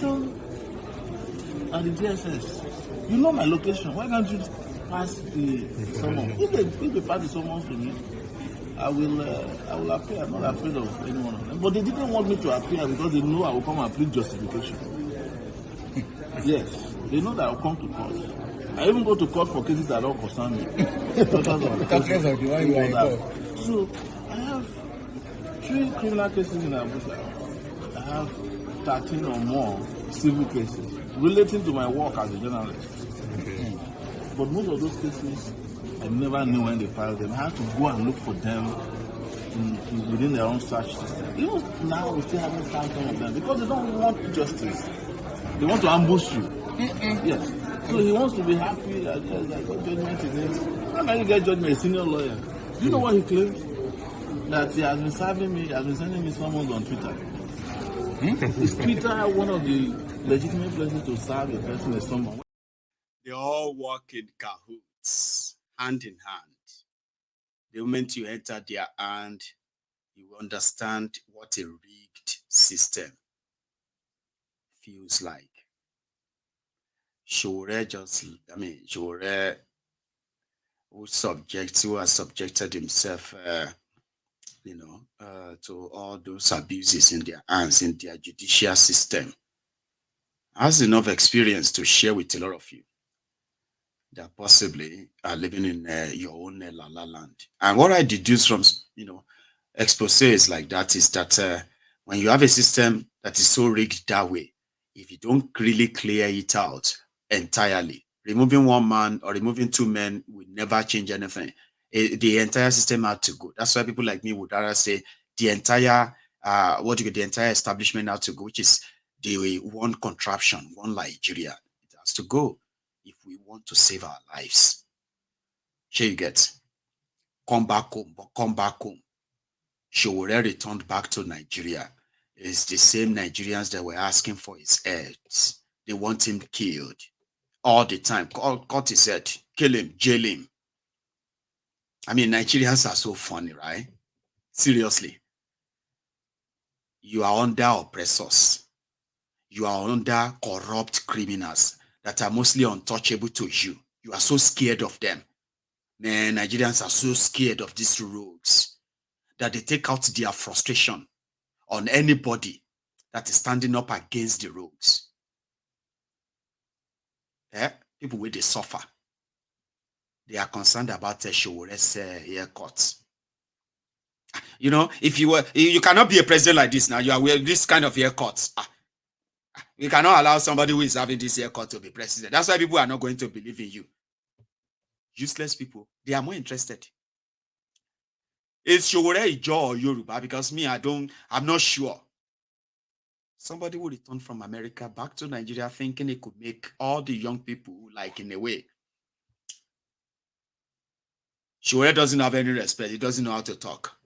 At the DSS, you know my location. Why can't you pass the summons? If they pass the summons to me, I will appear. I'm not afraid of any one of them. But they didn't want me to appear because they know I will come and plead justification. Yes, they know that I will come to court. I even go to court for cases that don't concern me. So I have 3 criminal cases in Abuja. I have 13 or more civil cases relating to my work as a journalist. Okay. But most of those cases, I never knew when they filed them. I had to go and look for them within their own search system. Even now, we still haven't found some of them because they don't want justice. They want to ambush you. Yes. So he wants to be happy that yes, I got judgment in it. How can you get judgment? A senior lawyer. Do you know what he claims? That he has been serving me, has been sending me summons on Twitter. Is Twitter one of the legitimate places to serve a person as someone? They all work in cahoots, hand in hand. The moment you enter their hand, you understand what a rigged system feels like. Shore who has subjected himself, to all those abuses in their hands, in their judicial system, has enough experience to share with a lot of you that possibly are living in your own la la land. And what I deduce from, exposés like that is that when you have a system that is so rigged that way, if you don't really clear it out entirely, removing one man or removing 2 men will never change anything. The entire system had to go. That's why people like me would rather say the entire the entire establishment had to go, which is the one contraption, one Nigeria. It has to go if we want to save our lives. Here you get. Come back home, but come back home. Showore returned back to Nigeria. It's the same Nigerians that were asking for his head. They want him killed all the time. Cut his head, kill him, jail him. I mean, Nigerians are so funny, right? Seriously. You are under oppressors. You are under corrupt criminals that are mostly untouchable to you. You are so scared of them. Man, Nigerians are so scared of these rogues that they take out their frustration on anybody that is standing up against the rogues. People where they suffer. They are concerned about a Showore's haircut. If you cannot be a president like this now, you are wearing this kind of haircut. You cannot allow somebody who is having this haircut to be president. That's why people are not going to believe in you. Useless people, they are more interested. Is Showore Ijo or Yoruba? Because me, I'm not sure. Somebody will return from America back to Nigeria thinking it could make all the young people like in a way. Showore doesn't have any respect. He doesn't know how to talk.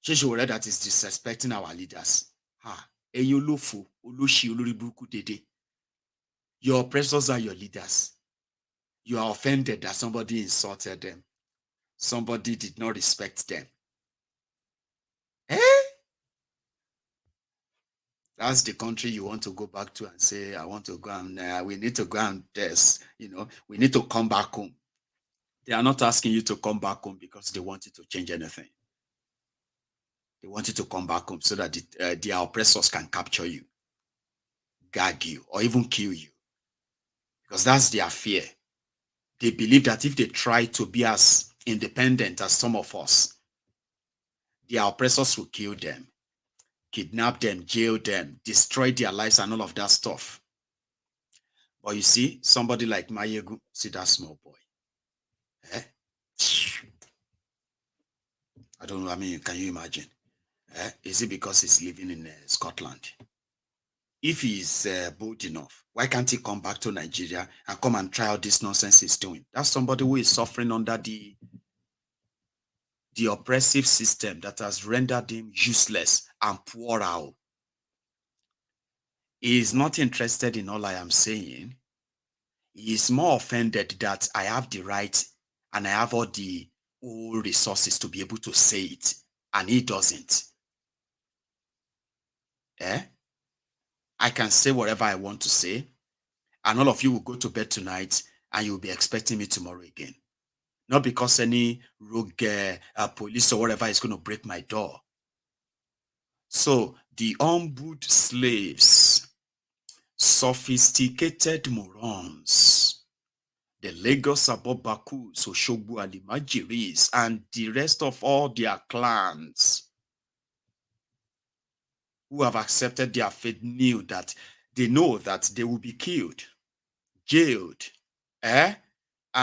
Showore that is disrespecting our leaders. Your oppressors are your leaders. You are offended that somebody insulted them. Somebody did not respect them. That's the country you want to go back to and say, I want to go and we need to go and test, we need to come back home. They are not asking you to come back home because they want you to change anything. They want you to come back home so that their oppressors can capture you, gag you, or even kill you. Because that's their fear. They believe that if they try to be as independent as some of us, their oppressors will kill them, kidnap them, jail them, destroy their lives and all of that stuff. But you see, somebody like Mayegu, see that small boy. I don't know, can you imagine? Is it because he's living in Scotland? If he's bold enough, why can't he come back to Nigeria and come and try out this nonsense he's doing? That's somebody who is suffering under the oppressive system that has rendered him useless and poor out. He is not interested in all I am saying. He is more offended that I have the right and I have all the resources to be able to say it, and he doesn't. I can say whatever I want to say, and all of you will go to bed tonight and you'll be expecting me tomorrow again. Not because any rogue police or whatever is going to break my door. So the humbled slaves, sophisticated morons, the Lagos Abobakus, Oshogbo Alimajiris, and the rest of all their clans who have accepted their fate knew that they know that they will be killed, jailed, and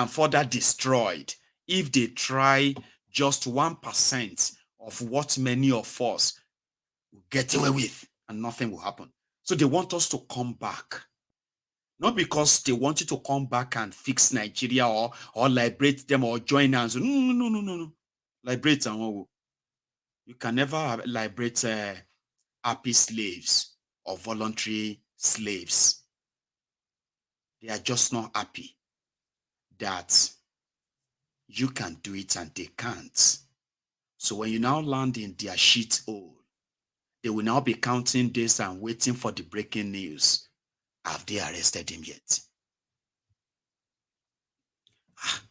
further destroyed if they try just 1% of what many of us will get away with, and nothing will happen. So they want us to come back. Not because they want you to come back and fix Nigeria or liberate them or join hands. No. Liberate them. You can never liberate happy slaves or voluntary slaves. They are just not happy that you can do it and they can't. So when you now land in their shit hole, they will now be counting days and waiting for the breaking news. Have they arrested him yet?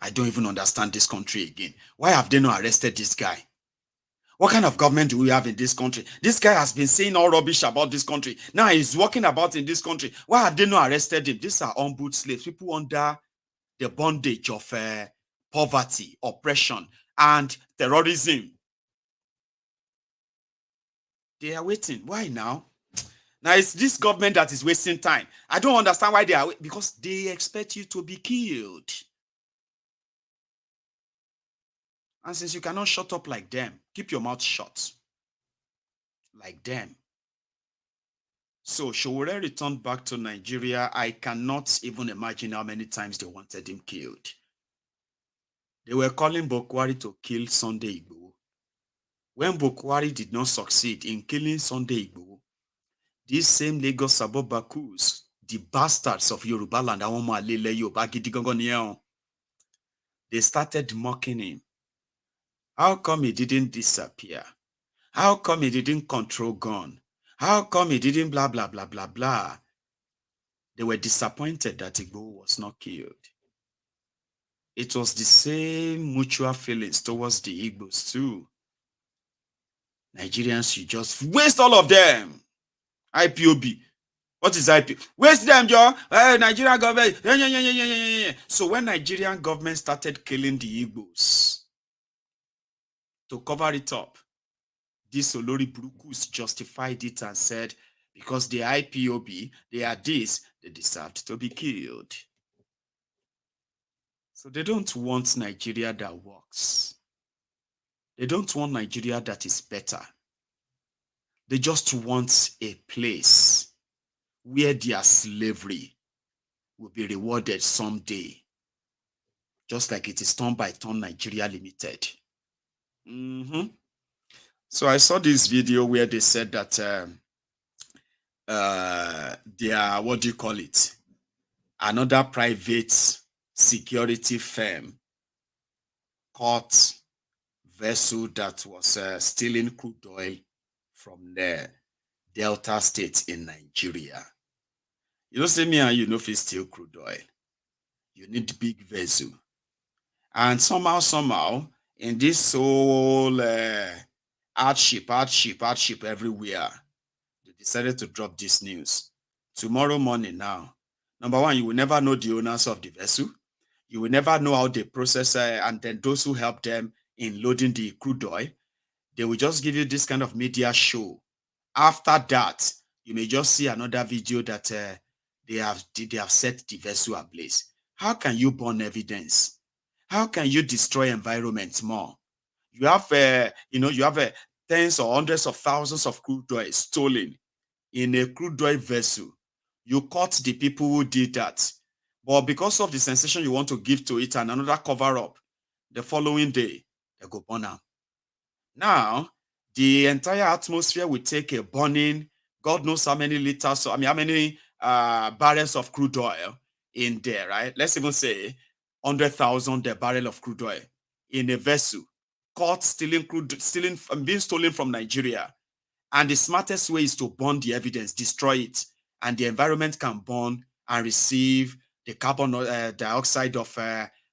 I don't even understand this country again. Why have they not arrested this guy? What kind of government do we have in this country? This guy has been saying all rubbish about this country. Now he's walking about in this country. Why have they not arrested him? These are humbled slaves, people under the bondage of poverty, oppression, and terrorism. They are waiting. Why now? Now it's this government that is wasting time. I don't understand why they are waiting. Because they expect you to be killed. And since you cannot shut up like them, keep your mouth shut like them. So Sowore returned back to Nigeria. I cannot even imagine how many times they wanted him killed. They were calling Bokwari to kill Sunday Igboho. When Bokwari did not succeed in killing Sunday Igboho, these same Lagos Abobakus, the bastards of Yoruba land, they started mocking him. How come he didn't disappear? How come he didn't control gun? How come he didn't blah, blah, blah, blah, blah? They were disappointed that Igboho was not killed. It was the same mutual feelings towards the Igbos too. Nigerians, you just waste all of them. IPOB. What is IPOB? Waste them, Joe. Nigerian government. So when Nigerian government started killing the Igbos, to cover it up, these Olori Burukus justified it and said, because the IPOB, they are this, they deserved to be killed. So they don't want Nigeria that works. They don't want Nigeria that is better. They just want a place where their slavery will be rewarded someday. Just like it is Turn by Turn Nigeria Limited. So I saw this video where they said that they are, what do you call it? Another private security firm caught vessel that was stealing crude oil from the Delta State in Nigeria. You know, say me and you know if you steal crude oil, you need big vessel. And somehow, in this whole hardship everywhere, they decided to drop this news. Tomorrow morning now, number one, you will never know the owners of the vessel. You will never know how they process and then those who help them in loading the crude oil. They will just give you this kind of media show. After that, you may just see another video that they have set the vessel ablaze. How can you burn evidence? How can you destroy environment more? You have, tens or hundreds of thousands of crude oil stolen in a crude oil vessel. You caught the people who did that. But because of the sensation you want to give to it and another cover-up, the following day, they go burn them. Now, the entire atmosphere will take a burning, God knows how many liters, how many barrels of crude oil in there, right? Let's even say 100,000 barrel of crude oil in a vessel caught being stolen from Nigeria. And the smartest way is to burn the evidence, destroy it, and the environment can burn and receive the carbon dioxide of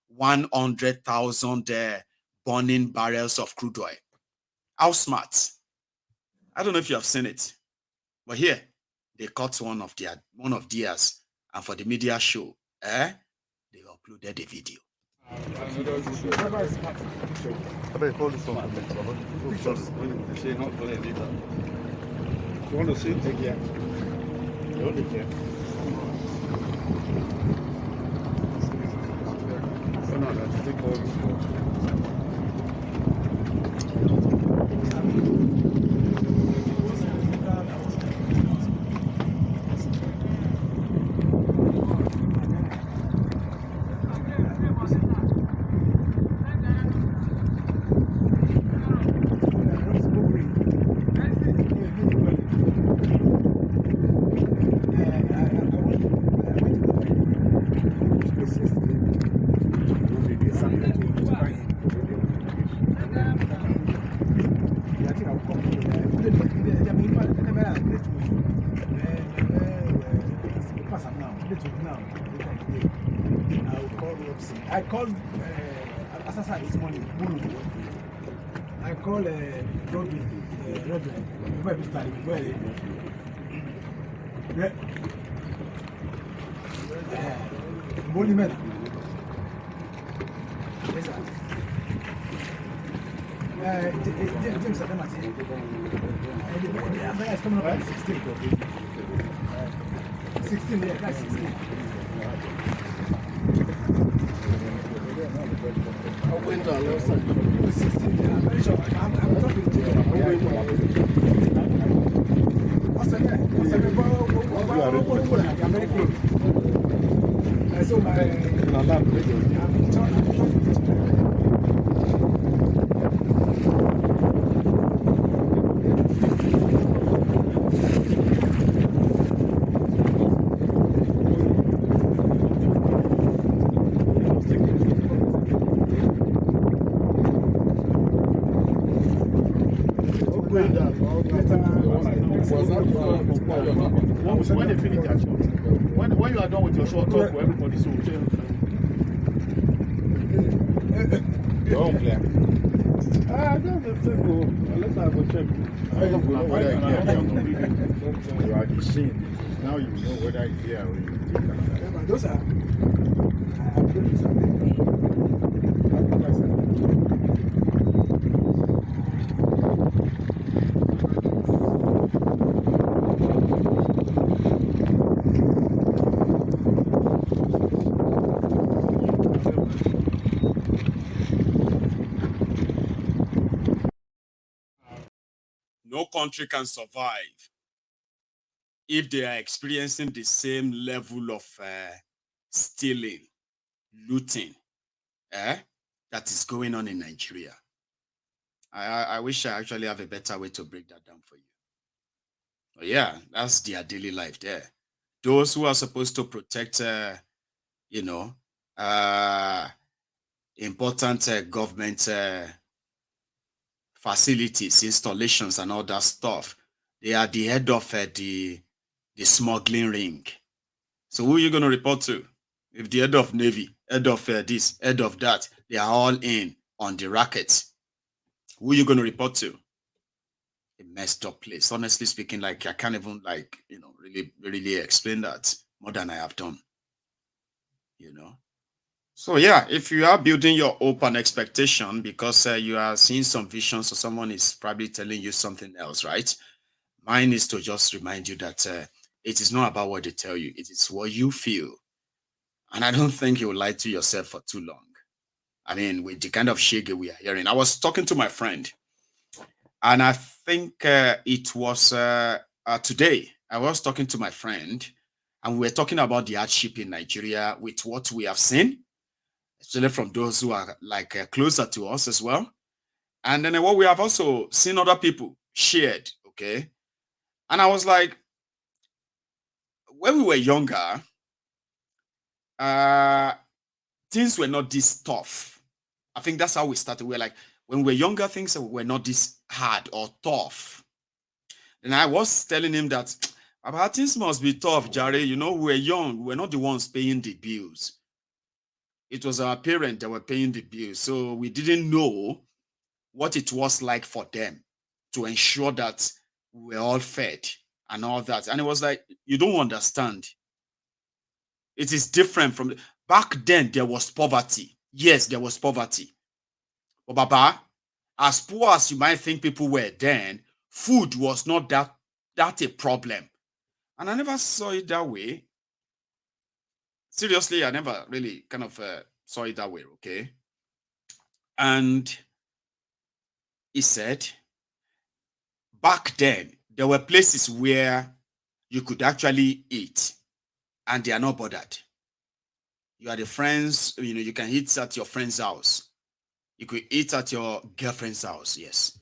100,000 burning barrels of crude oil. How smart? I don't know if you have seen it, but here they caught one of theirs, and for the media show, they uploaded the video. I better call this one. You want to see it? Yeah. You want it? Yeah. No, that's the call. I called Assasa this morning. I called Robin. Before this time, Monument. Yes, sir. James Adamati. The coming up at 16. 16, yeah, that's 16. I went down last time. 16, yeah, I'm very sure. I'm talking to you. What's the name? What's the name? I'm very close. I saw my... I'm talking to you. When they finish their shot, when you are done with your shot, talk for everybody. So don't play. That's the go. Let's have a check. You are the same. Now you know whether it's here or you those are. No country can survive if they are experiencing the same level of stealing, looting, that is going on in Nigeria. I wish I actually have a better way to break that down for you. But yeah, that's their daily life there. Those who are supposed to protect, important government facilities, installations, and all that stuff, they are the head of the smuggling ring. So who are you going to report to? If the head of Navy, head of this, head of that, they are all in on the racket, who are you going to report to? A messed up place. Honestly speaking, like I can't even really explain that more than I have done. So yeah, if you are building your hope and expectation because you are seeing some visions or someone is probably telling you something else, right? Mine is to just remind you that it is not about what they tell you. It is what you feel. And I don't think you will lie to yourself for too long. I mean, with the kind of shege we are hearing. I was talking to my friend, and I think it was today. I was talking to my friend, and we were talking about the hardship in Nigeria with what we have seen, especially from those who are like closer to us as well. And then what we have also seen other people shared, okay? And I was like, when we were younger, things were not this tough. I think that's how we started. We're like, when we were younger, things were not this hard or tough. And I was telling him that About things must be tough, Jerry. You know, we were young. We were not the ones paying the bills. It was our parents that were paying the bills. So we didn't know what it was like for them to ensure that we were all fed and all that. And it was like, you don't understand. It is different from back then. There was poverty. Yes, there was poverty. But Baba, as poor as you might think people were then, food was not that a problem. And I never saw it that way. Seriously, I never really kind of saw it that way, okay? And he said, back then, there were places where you could actually eat and they are not bothered. You are the friends, you know, you can eat at your friend's house. You could eat at your girlfriend's house, yes.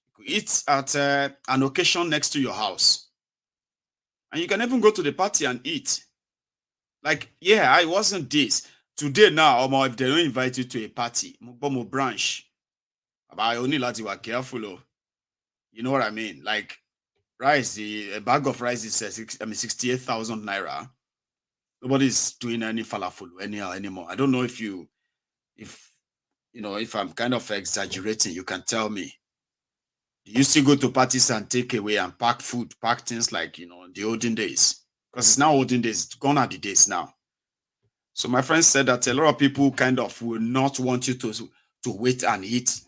You could eat at an occasion next to your house. And you can even go to the party and eat. Like, yeah, I wasn't this. Today now, if they don't invite you to a party, mo branch. But I only let you are careful. Oh. You know what I mean? Like, rice, a bag of rice is 68,000 naira. Nobody's doing any falafel anymore. I don't know if I'm kind of exaggerating, you can tell me. You used to go to parties and take away and pack food, pack things like, the olden days. Because it's now olden days, it's gone are the days now. So my friend said that a lot of people kind of will not want you to wait and eat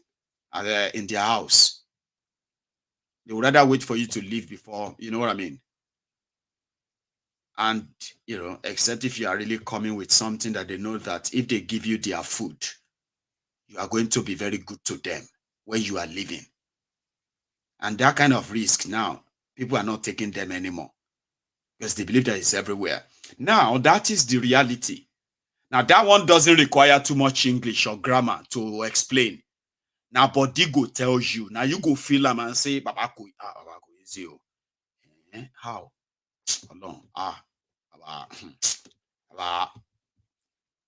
in their house. They would rather wait for you to leave before, you know what I mean? And, except if you are really coming with something that they know that if they give you their food, you are going to be very good to them where you are living. And that kind of risk now, people are not taking them anymore because they believe that it's everywhere. Now, that is the reality. Now, that one doesn't require too much English or grammar to explain. Now, body go tells you. Now, you go feel them and say, Baba, is you. How? Along. Baba.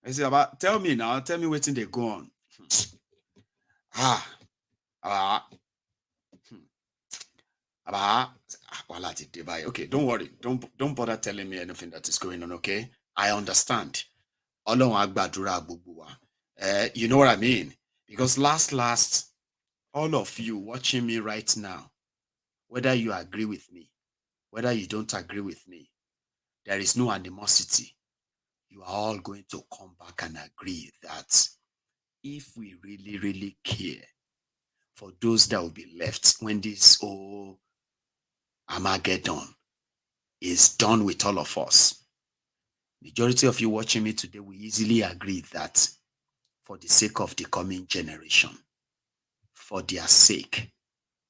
I say, Baba, tell me now. Tell me what's in they go on. Okay, don't worry. Don't bother telling me anything that is going on, okay? I understand. You know what I mean? Because last, all of you watching me right now, whether you agree with me, whether you don't agree with me, there is no animosity. You are all going to come back and agree that if we really, really care for those that will be left when this Armageddon is done with all of us, majority of you watching me today will easily agree that for the sake of the coming generation, for their sake,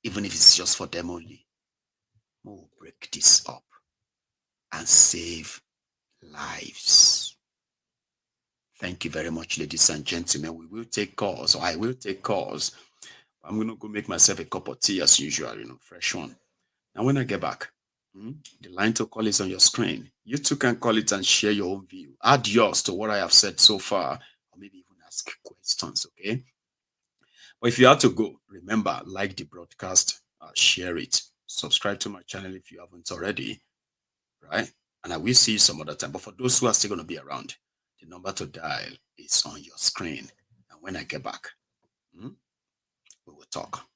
even if it's just for them only, we'll break this up and save lives. Thank you very much, ladies and gentlemen. We will take calls, or I will take calls. I'm going to go make myself a cup of tea as usual, fresh one. Now, when I get back, the line to call is on your screen. You too can call it and share your own view. Add yours to what I have said so far, or maybe even ask questions, okay? But if you have to go, remember, like the broadcast, share it, subscribe to my channel if you haven't already, right? And I will see you some other time. But for those who are still going to be around, the number to dial is on your screen. And when I get back, we will talk.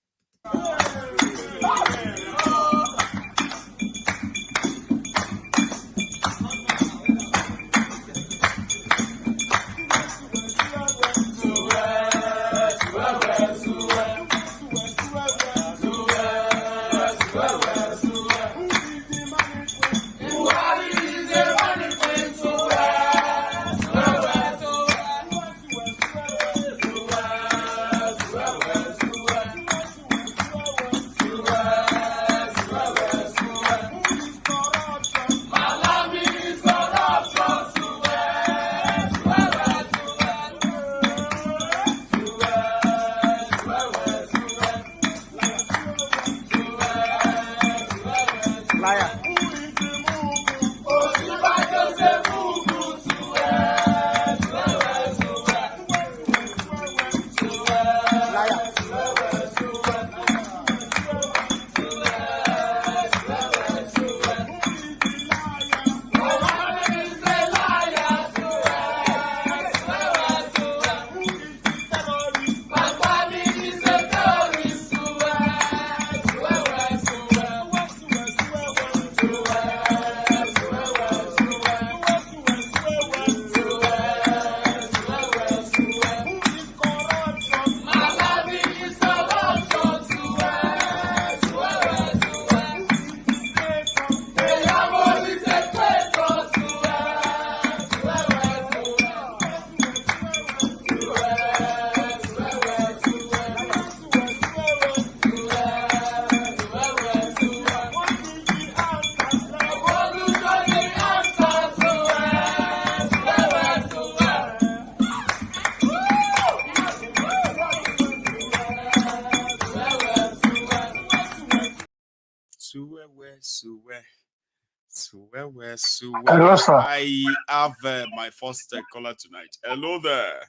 Hello, sir. I have my first caller tonight. Hello there.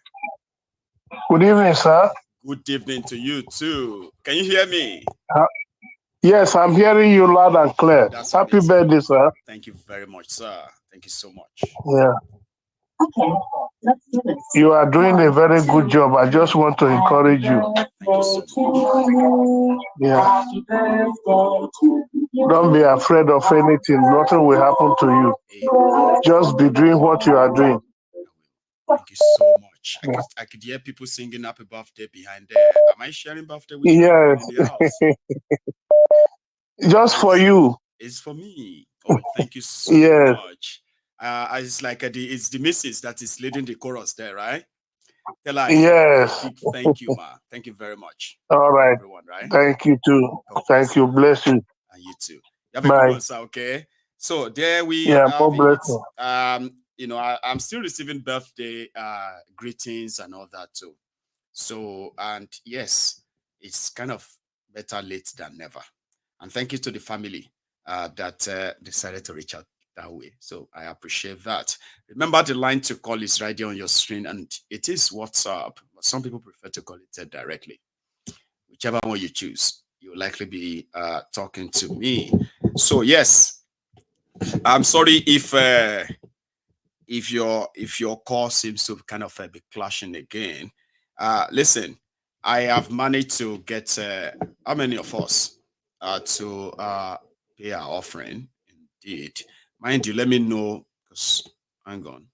Good evening, sir. Good evening to you too. Can you hear me? Yes, I'm hearing you loud and clear. That's Happy amazing. birthday, sir. Thank you very much, sir. Thank you so much. Yeah. You are doing a very good job. I just want to encourage you. Thank you so much. Yeah. Don't be afraid of anything. Nothing will happen to you. Amen. Just be doing what you are doing. Thank you so much. Yeah. I could hear people singing happy birthday behind there. Am I sharing birthday with everyone Yes. in the house? Just for you. It's for me. Oh, thank you so Yes. much. It's like it's the missus that is leading the chorus there, right? Tell her Yes. a big thank you, ma. Thank you very much. All right. Everyone, right? Thank you too. God Thank bless you. Bless you. and you too. You have a good Bye. one, sir. Okay. So there we Yeah, have more it. blessing. I'm still receiving birthday greetings and all that too. So, and yes, it's kind of better late than never. And thank you to the family that decided to reach out that way. So I appreciate that. Remember, the line to call is right there on your screen, and it is WhatsApp. But some people prefer to call it directly. Whichever one you choose, you'll likely be talking to me. So yes, I'm sorry if your call seems to kind of be clashing again. Listen, I have managed to get how many of us to pay our offering. Indeed, mind you, let me know because hang on.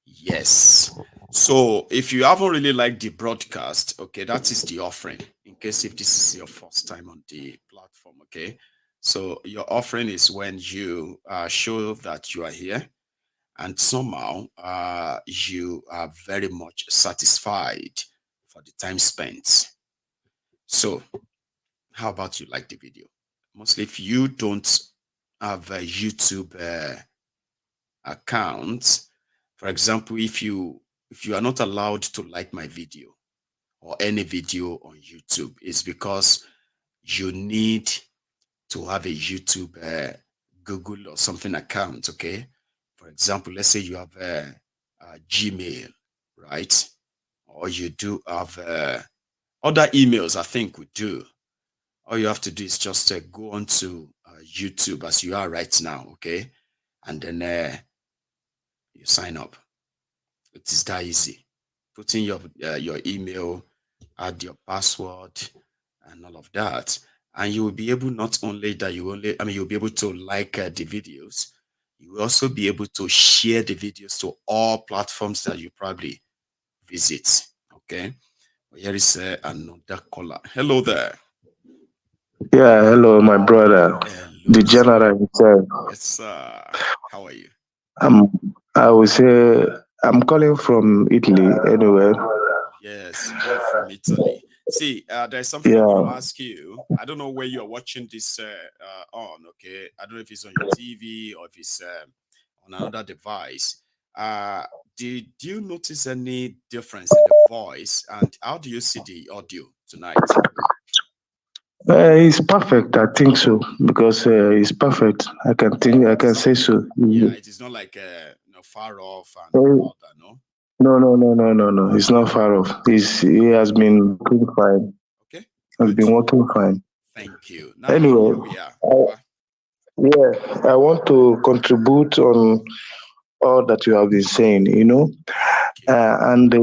Yes. So if you haven't really liked the broadcast, okay, that is the offering. In case if this is your first time on the platform, okay. So your offering is when you show that you are here and somehow you are very much satisfied for the time spent. So how about you like the video? Mostly if you don't have a YouTube account, for example, if you are not allowed to like my video or any video on YouTube, it's because you need to have a YouTube Google or something account, okay? For example, let's say you have a Gmail, right? Or you do have other emails, I think we do. All you have to do is just go on to YouTube as you are right now, okay? And then you sign up. It is that easy. Put in your email, add your password, and all of that, and you will be able not only that you'll be able to like the videos. You will also be able to share the videos to all platforms that you probably visit. Okay. Well, here is another caller. Hello there. Yeah, hello, my brother. Hello, The sir. general himself. Yes, sir. How are you? I would say I'm calling from Italy anyway. Yes, both from Italy. See, there's something I'm going to Yeah. ask you. I don't know where you're watching this on, okay? I don't know if it's on your TV or if it's on another device. Uh, did you notice any difference in the voice? And how do you see the audio tonight? It's perfect. I think so because it's perfect. I can say so. Yeah, it is not like far off and Uh, all that, no? no. It's not far off. He has been working fine. Okay, Has good. been working fine. Thank you. Now, Anyway, here we are. yeah, I want to contribute on all that you have been saying. Thank you. And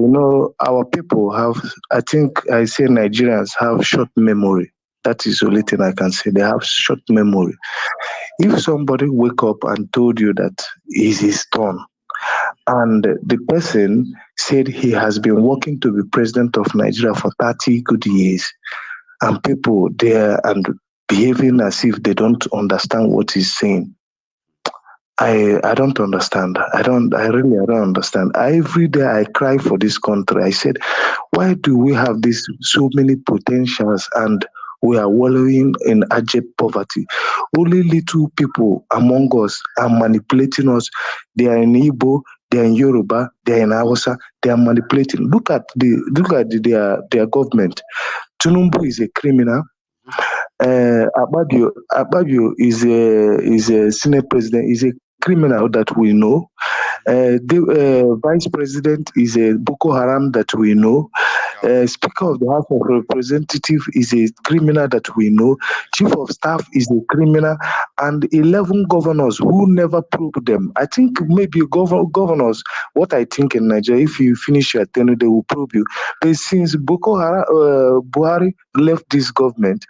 our people have. I think I say Nigerians have short memory. That is the only thing I can say. They have short memory. If somebody wake up and told you that it's his turn, and the person said he has been working to be president of Nigeria for 30 good years, and people there and behaving as if they don't understand what he's saying. I don't understand. I don't understand. Every day I cry for this country. I said, why do we have this so many potentials and we are wallowing in abject poverty? Only little people among us are manipulating us. They are in Igbo, they are in Yoruba, they are in Hausa, they are manipulating. Look at their government. Tunumbu is a criminal. Akpabio is a Senate president, is a criminal that we know. The vice president is a Boko Haram that we know. Speaker of the House of Representatives is a criminal that we know. Chief of Staff is a criminal, and 11 governors who never proved them. I think maybe governors. What I think in Nigeria, if you finish your tenure, they will prove you. But since Boko Haram, Buhari left this government,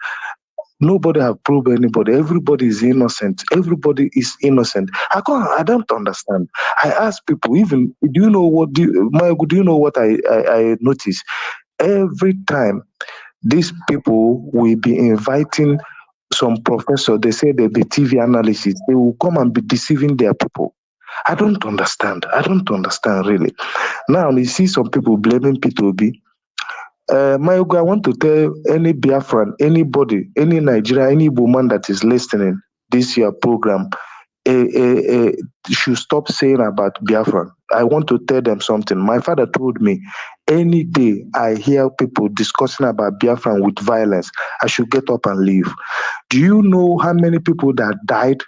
nobody have proved anybody. Everybody is innocent. Everybody is innocent. I don't understand. I ask people, even do you know what do you know what I notice? Every time these people will be inviting some professor, they say they'll be TV analysts, they will come and be deceiving their people. I don't understand. I don't understand really. Now you see some people blaming P2B. Mayogo, I want to tell any Biafran, anybody, any Nigerian, any woman that is listening this year program, should stop saying about Biafran. I want to tell them something. My father told me, any day I hear people discussing about Biafran with violence, I should get up and leave. Do you know how many people that died?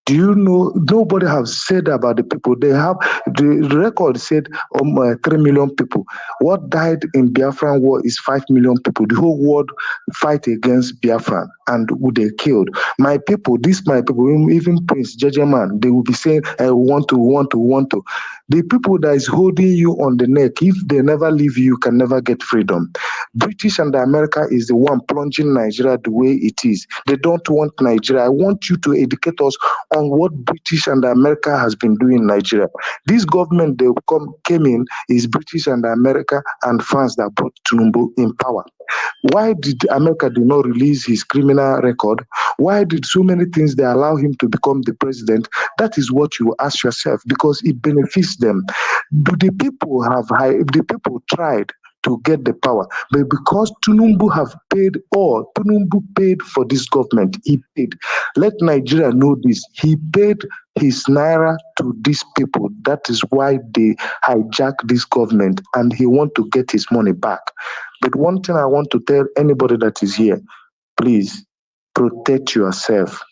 Do you know nobody has said about the people? They have the record said 3 million people. What died in Biafran war is 5 million people. The whole world fight against Biafran and who they killed. My people, my people, even Prince Jejeman, they will be saying, want to. The people that is holding you on the neck, if they never leave you, you can never get freedom. British and America is the one plunging Nigeria the way it is. They don't want Nigeria. I want you to educate us on what British and America has been doing in Nigeria. This government they came in is British and America and France that brought Tinubu in power. Why did America do not release his criminal record? Why did so many things they allow him to become the president? That is what you ask yourself because it benefits them. Do the people tried to get the power, but because Tinubu have paid all, Tinubu paid for this government. He paid. Let Nigeria know this. He paid his naira to these people. That is why they hijack this government, and he want to get his money back. But one thing I want to tell anybody that is here, please protect yourself.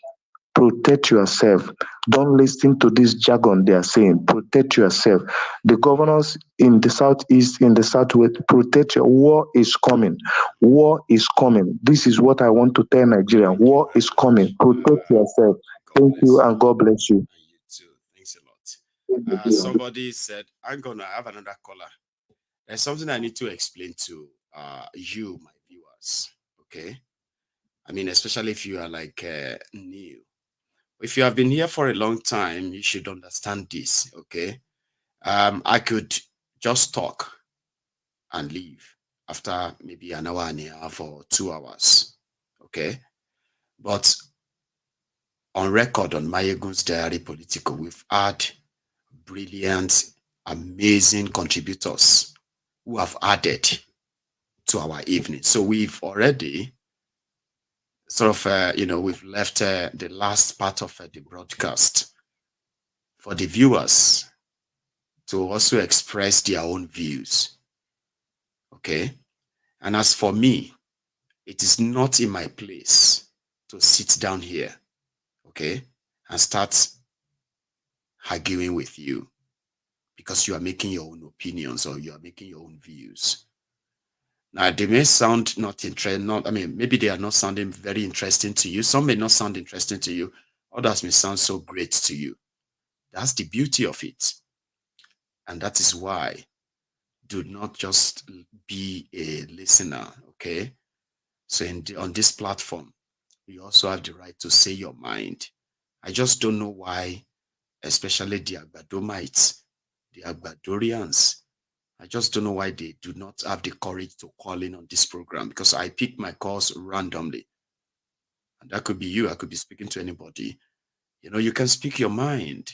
Protect yourself. Don't listen to this jargon they are saying. Protect yourself. The governors in the southeast, in the southwest, protect your war is coming. War is coming. This is what I want to tell Nigeria. War is coming. Protect yourself. Thank you and God bless you. And you too. Thanks a lot. Somebody said, I'm gonna have another caller. There's something I need to explain to you, my viewers. Okay. I mean, especially if you are like new. If you have been here for a long time, you should understand this. Okay. I could just talk and leave after maybe an hour and a half or 2 hours. Okay. But on record on Mayegun's Diary Political, we've had brilliant, amazing contributors who have added to our evening. So we've already sort of, we've left the last part of the broadcast for the viewers to also express their own views. Okay. And as for me, it is not in my place to sit down here, okay, and start arguing with you because you are making your own opinions or you are making your own views. Now, they may sound not interesting, maybe they are not sounding very interesting to you. Some may not sound interesting to you. Others may sound so great to you. That's the beauty of it. And that is why do not just be a listener, okay? So on this platform, you also have the right to say your mind. I just don't know why, especially the Agbadomites, the Agbadorians, I just don't know why they do not have the courage to call in on this program because I pick my calls randomly. And that could be you. I could be speaking to anybody. You can speak your mind.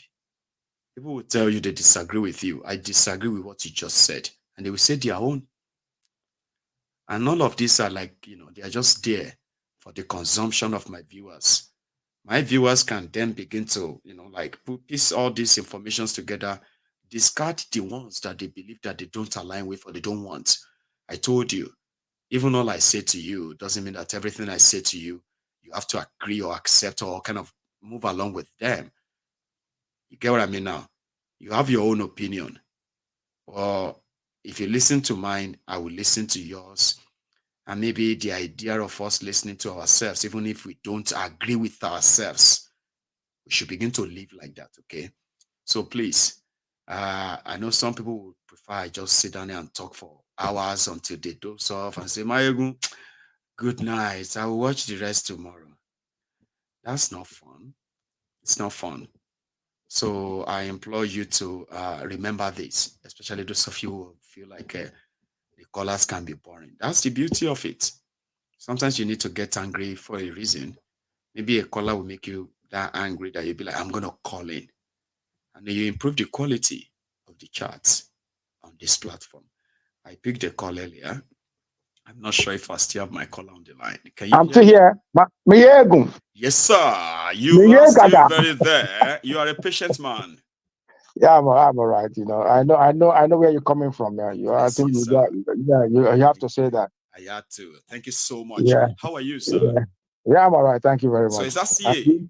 People will tell you they disagree with you. I disagree with what you just said. And they will say their own. And all of these are like, they are just there for the consumption of my viewers. My viewers can then begin to, piece all these informations together, discard the ones that they believe that they don't align with or they don't want. I told you, Even all I say to you doesn't mean that everything I say to you, you have to agree or accept or kind of move along with them. You get what I mean now? You have your own opinion. Or if you listen to mine, I will listen to yours. And maybe the idea of us listening to ourselves, even if we don't agree with ourselves, we should begin to live like that, okay? So please, I know some people would prefer I just sit down there and talk for hours until they doze off and say, Mayegun, good night. I will watch the rest tomorrow. That's not fun. It's not fun. So I implore you to remember this, especially those of you who feel like the callers can be boring. That's the beauty of it. Sometimes you need to get angry for a reason. Maybe a caller will make you that angry that you'll be like, I'm going to call in. And then you improve the quality of the chats on this platform. I picked a call earlier. I'm not sure if I still have my caller on the line. Can you I'm hear still me? here. Yes, sir. You are still very there. You are a patient man. Yeah, I'm all right. You know, I know where you're coming from. Yeah, I think you, you have to say that. I had to. Thank you so much. Yeah. How are you, sir? Yeah, I'm all right. Thank you very much. So is that CA?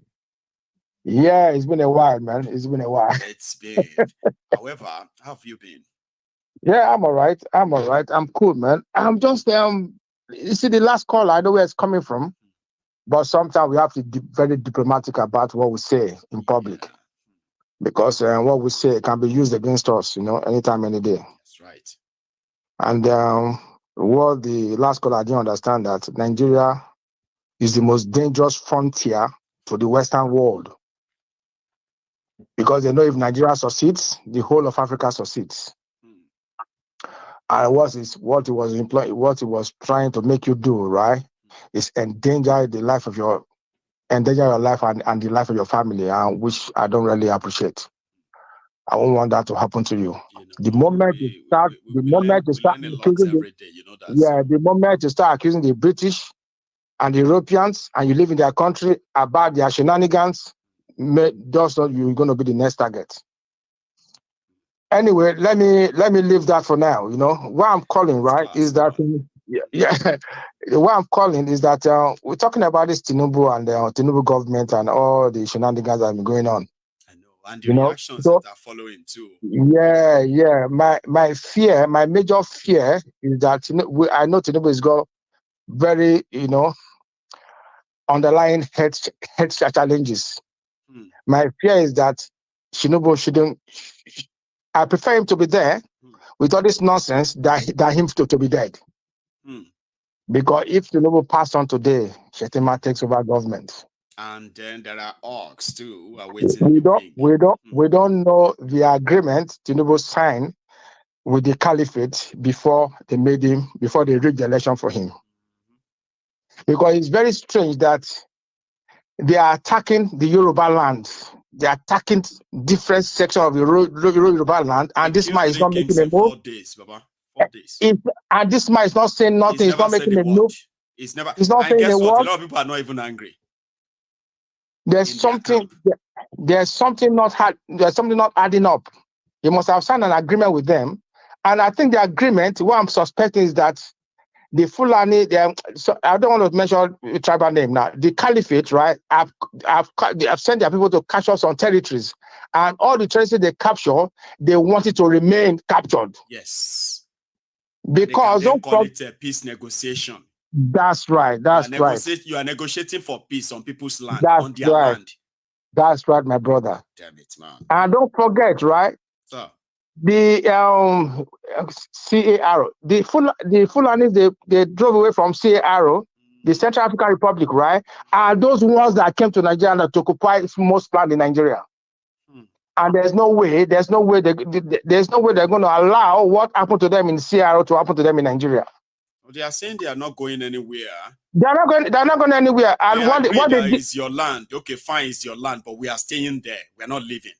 Yeah, it's been a while, man. It's been a while. It's been. However, how have you been? Yeah, I'm all right. I'm cool, man. I'm just you see the last call, I know where it's coming from, but sometimes we have to be very diplomatic about what we say in public. Yeah. Because what we say can be used against us, you know, anytime, any day. That's right. And what the last call, I didn't understand that Nigeria is the most dangerous frontier to the Western world. Because they know if Nigeria succeeds, the whole of Africa succeeds. And what it was trying to make you do, right, is endanger your life and the life of your family, which I don't really appreciate. I won't want that to happen to you. The moment you start accusing the British and the Europeans, and you live in their country about their shenanigans, just so you're going to be the next target. Anyway, let me leave that for now. You know, why I'm calling, right, is that why I'm calling is that we're talking about this Tinubu and the Tinubu government and all the shenanigans that have been going on. I know, and the reactions that are following too. Yeah. My major fear is that I know Tinubu has got very, underlying health challenges. My fear is that Tinubu shouldn't. I prefer him to be there with all this nonsense than him to be dead. Because if Tinubu passed on today, Shettima takes over government. And then there are orcs too who are waiting. We don't know the agreement Tinubu signed with the caliphate before they rigged the election for him. Because it's very strange that they are attacking the Yoruba land. They are attacking different sections of the Yoruba land, and this man is not making a move. 4 days, Baba. 4 days. And this man is not saying nothing. He's not making a move. He's not saying a word. A lot of people are not even angry. There's something not adding up. You must have signed an agreement with them, and I think the agreement, what I'm suspecting is that the Fulani, I don't want to mention the tribal name now. The caliphate, right? Have sent their people to capture some territories, and all the territories they capture, they want it to remain captured. Yes. Because don't call it a peace negotiation. That's right. You are negotiating for peace on people's land, on their land. That's right, my brother. Damn it, man. And don't forget, right? Sir. The CAR, the Fulanis, they drove away from CAR, the Central African Republic, right? Are those ones that came to Nigeria to occupy most land in Nigeria. And there's no way they're going to allow what happened to them in CAR to happen to them in Nigeria. Well, they are saying they are not going anywhere. They're not going anywhere. And what they is your land. Okay, fine, it's your land, but we are staying there. We're not leaving.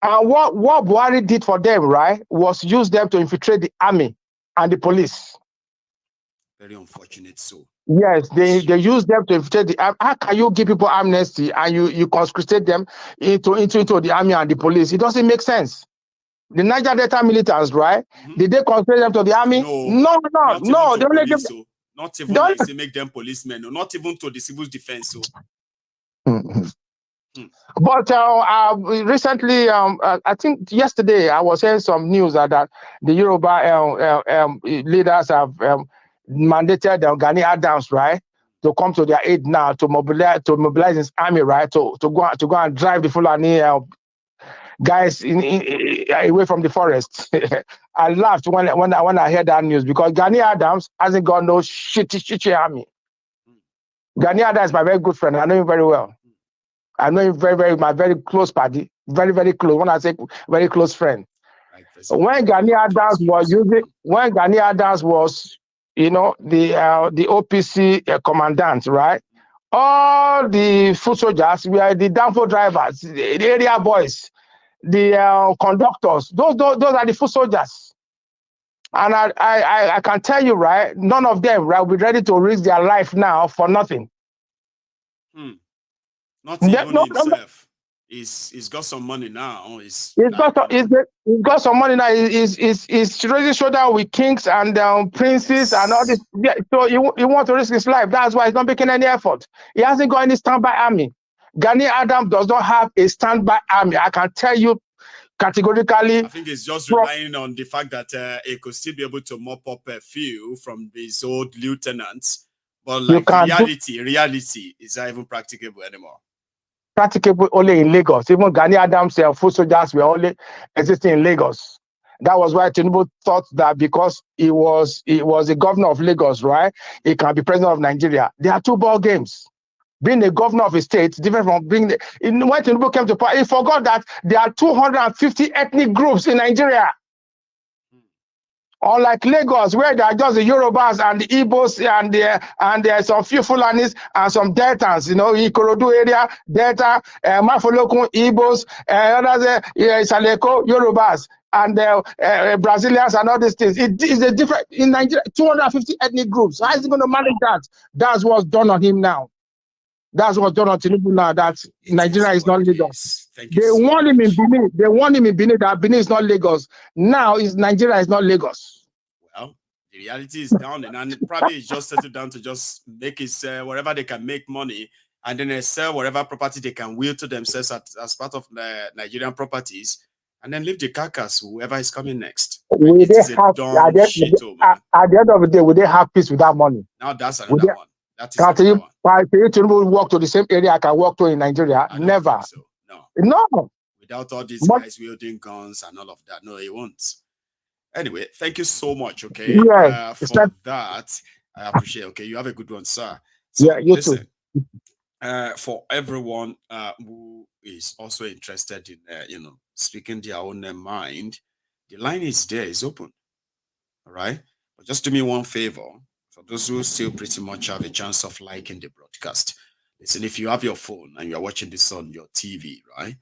And what Buhari did for them, right, was use them to infiltrate the army and the police. Very unfortunate so. Yes, they use them to infiltrate the army. How can you give people amnesty and you conscripted them into the army and the police? It doesn't make sense. The Niger Delta militants, right? Did they conscript them to the army? No. They only Not even like say make them policemen, or not even to the civil defense. So. But recently, I think yesterday, I was hearing some news that the Yoruba leaders have mandated Gani Adams, right, to come to their aid now to mobilize his army, right, to go and drive the Fulani guys away from the forest. I laughed when I heard that news because Gani Adams hasn't got no shitty army. Gani Adams is my very good friend. I know him very well. I know him my very close buddy, very, very close. When I say very close friend. When Gani Adams was, you know, the OPC commandant, right? All the foot soldiers were the downfall drivers, the area boys, the conductors. Those are the foot soldiers. And I can tell you, right, none of them, right, will be ready to risk their life now for nothing. Not even himself. He's got some money now. He's got some money now. He's raising shoulder with kings and princes and all this. Yeah, so he wants to risk his life. That's why he's not making any effort. He hasn't got any standby army. Gani Adams does not have a standby army. I can tell you categorically. I think it's just relying on the fact that he could still be able to mop up a few from his old lieutenants. But like reality is not even practicable anymore. Practicable only in Lagos. Even Gani Adams foot soldiers were only existing in Lagos. That was why Tinubu thought that because he was the governor of Lagos, right? He can be president of Nigeria. There are two ball games. Being a governor of a state is different from being when Tinubu came to power. He forgot that there are 250 ethnic groups in Nigeria. Unlike Lagos, where there are just the Yorubas and the Igbos and there's some few Fulanis and some Deltans, you know, Ikorodu area, Delta, Mafolokun, Igbos, others, Saleko, Yorubas, and Brazilians and all these things. It is a different, in Nigeria, 250 ethnic groups. How is he going to manage that? That's what's done on him now. That's what's done on Tinubu now, that Nigeria is not Lagos. They warned him in Benin. They warned him in Benin that Benin is not Lagos. Now Nigeria is not Lagos. Well, the reality is down, and probably it's just settled down to just make it wherever they can make money, and then they sell whatever property they can will to themselves as part of the Nigerian properties, and then leave the carcass whoever is coming next. Will they have, at the end of the day, will they have peace without money? Now that's another one. That is another one. Tinubu walk to the same area I can walk to in Nigeria? Never. So. No. Without all these guys wielding guns and all of that, no, he won't. Anyway, thank you so much. Okay, for that, I appreciate. Okay, you have a good one, sir. So, yeah, you too. For everyone who is also interested in, speaking their own mind, the line is there, is open. All right, but just do me one favor. For those who still pretty much have a chance of liking the broadcast, listen, if you have your phone and you're watching this on your TV, right,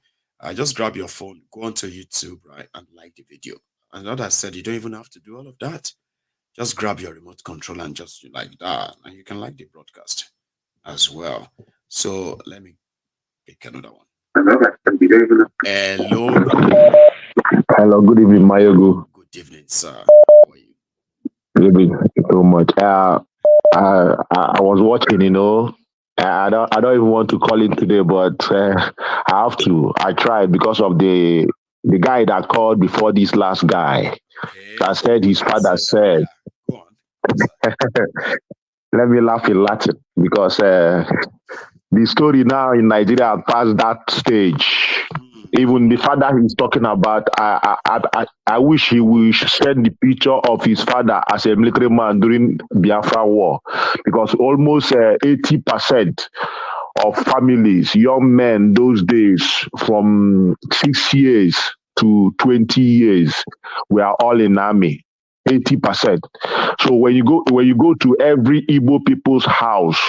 just grab your phone, go onto YouTube, right, and like the video. And what I said, you don't even have to do all of that. Just grab your remote control and just like that, and you can like the broadcast as well. So let me pick another one. Hello. Hello, good evening, Mayogu. Good evening, sir. How are you? Good evening, so much. I was watching, I don't even want to call in today, but I have to. I tried because of the guy that called before this last guy. Okay. That said his father said. Go on. Let me laugh in Latin because the story now in Nigeria past that stage. Even the father he's talking about, I wish he would send the picture of his father as a military man during Biafra War, because almost 80% of families, young men those days, from 6 years to 20 years, were all in army. 80%. So when you go to every Igbo people's house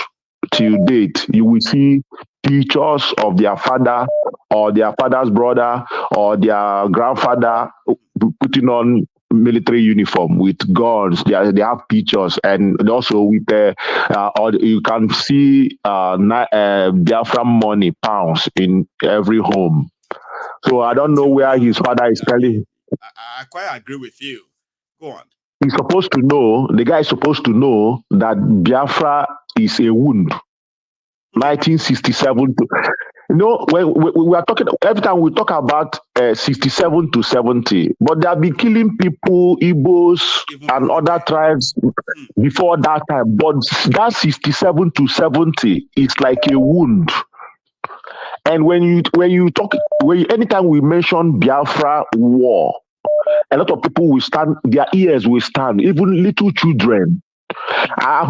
till date, you will see pictures of their father or their father's brother or their grandfather putting on military uniform with guns. They have pictures, and also with or you can see Biafra money, pounds, in every home. So I don't know where his father is telling. I quite agree with you. Go on. he's supposed to know, the guy is supposed to know that Biafra is a wound. 1967 to, when we are talking, every time we talk about 67 to 70, but they have been killing people, Igbos and other tribes before that time. But that 67 to 70 is like a wound. And anytime we mention Biafra war, a lot of people will stand, their ears will stand, even little children. I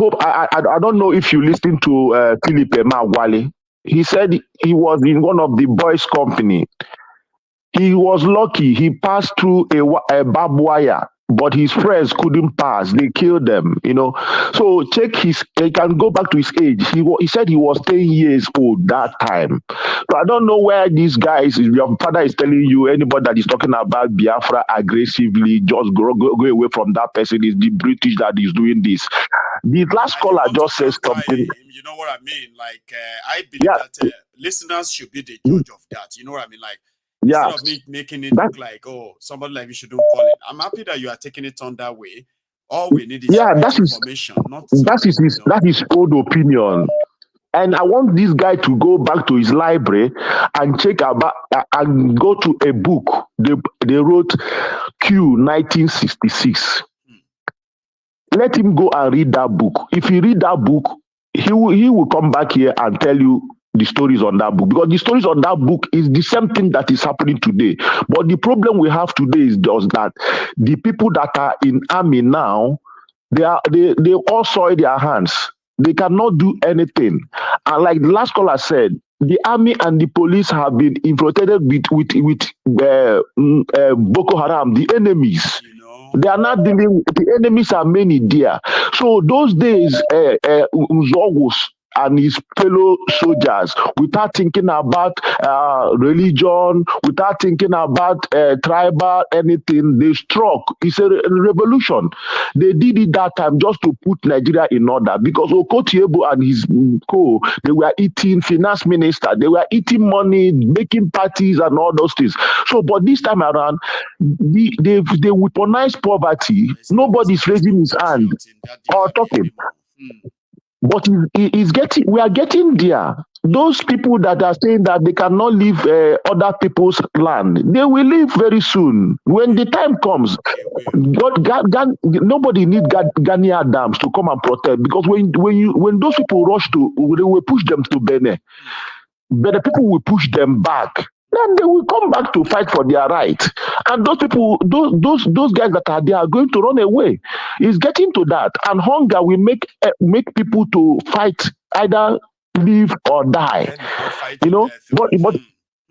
don't know if you listen to Philip Emeagwali. He said he was in one of the boys' company. He was lucky. He passed through a barbed wire, but his friends couldn't pass. They killed them, So he can go back to his age. He said he was 10 years old that time. So I don't know where these guys, your father is telling you, anybody that is talking about Biafra aggressively, just go away from that person. It's the British that is doing this. The last caller just said something. You know what I mean? Like, I believe that listeners should be the judge of that. You know what I mean? Like, instead of me making it look like, somebody like me shouldn't call it. I'm happy that you are taking it on that way. All we need is right information, that is old opinion. And I want this guy to go back to his library and check about and go to a book they wrote Q 1966. Let him go and read that book. If he read that book, he will come back here and tell you the stories on that book, because the stories on that book is the same thing that is happening today. But the problem we have today is just that the people that are in army now, they all soil their hands. They cannot do anything. And like the last caller said, the army and the police have been infiltrated with Boko Haram, the enemies. They are not dealing with the enemies, are many there. So those days, Uzogos and his fellow soldiers, without thinking about religion, without thinking about tribal anything, they struck. It's a revolution. They did it that time just to put Nigeria in order, because Okotiebo and his co, they were eating, finance minister, they were eating money, making parties and all those things. So, but this time around, they weaponize poverty. Nobody's raising his hand or talking. But we are getting there. Those people that are saying that they cannot leave other people's land, they will leave very soon. When the time comes, nobody need Ghana dams to come and protect, because when those people rush to, they will push them to Benin. But the people will push them back. Then they will come back to fight for their right. And those people, those guys that are there are going to run away. It's getting to that. And hunger will make people to fight, either live or die.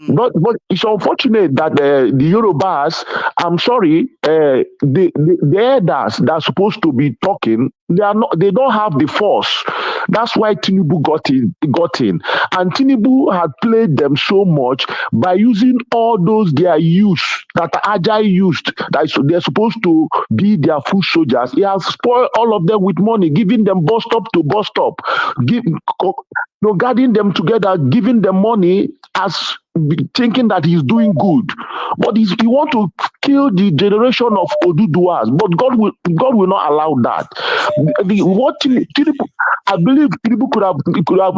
But it's unfortunate that the Yorubas, I'm sorry, the elders that are supposed to be talking, they don't have the force. That's why Tinubu got in. And Tinubu had played them so much by using all those their youth, that are agile youth, that they're supposed to be their full soldiers. He has spoiled all of them with money, giving them bus stop to bus stop, guarding them together, giving them money, as thinking that he's doing good. But he want to kill the generation of Oduduwas. But God will not allow that. I believe Tinubu could have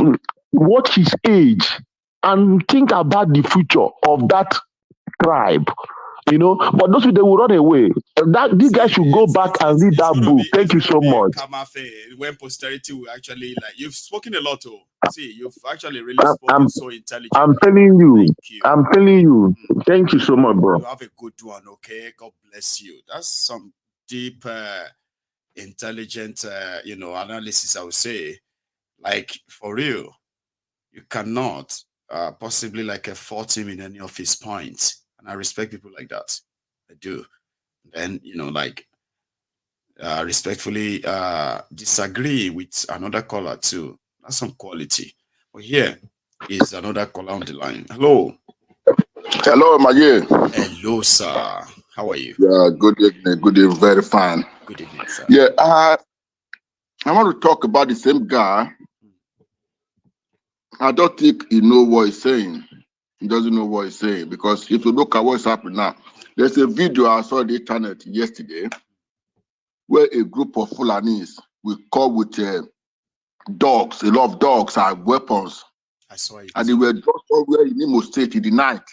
watched his age and think about the future of that tribe. But those people, they will run away. These guys should go back and read that book. Thank you so much. When posterity will actually, like, you've spoken a lot. See, you've actually really spoken so intelligent. I'm telling you. Thank you so much, bro. You have a good one, okay? God bless you. That's some deep, intelligent, analysis, I would say. Like, for real, you cannot possibly fault him in any of his points. And I respect people like that. I do. And, respectfully disagree with another caller too. That's some quality. But here is another caller on the line. Hello. Hello, Maye. Hello, sir. How are you? Yeah, good evening. Good evening. Very fine. Good evening, sir. Yeah, I want to talk about the same guy. I don't think he knows what he's saying. He doesn't know what he's saying, because if you look at what's happening now, there's a video I saw on the internet yesterday where a group of Fulanis will come with dogs. A lot of dogs are weapons. I saw it. And they were just somewhere in Imo State in the night.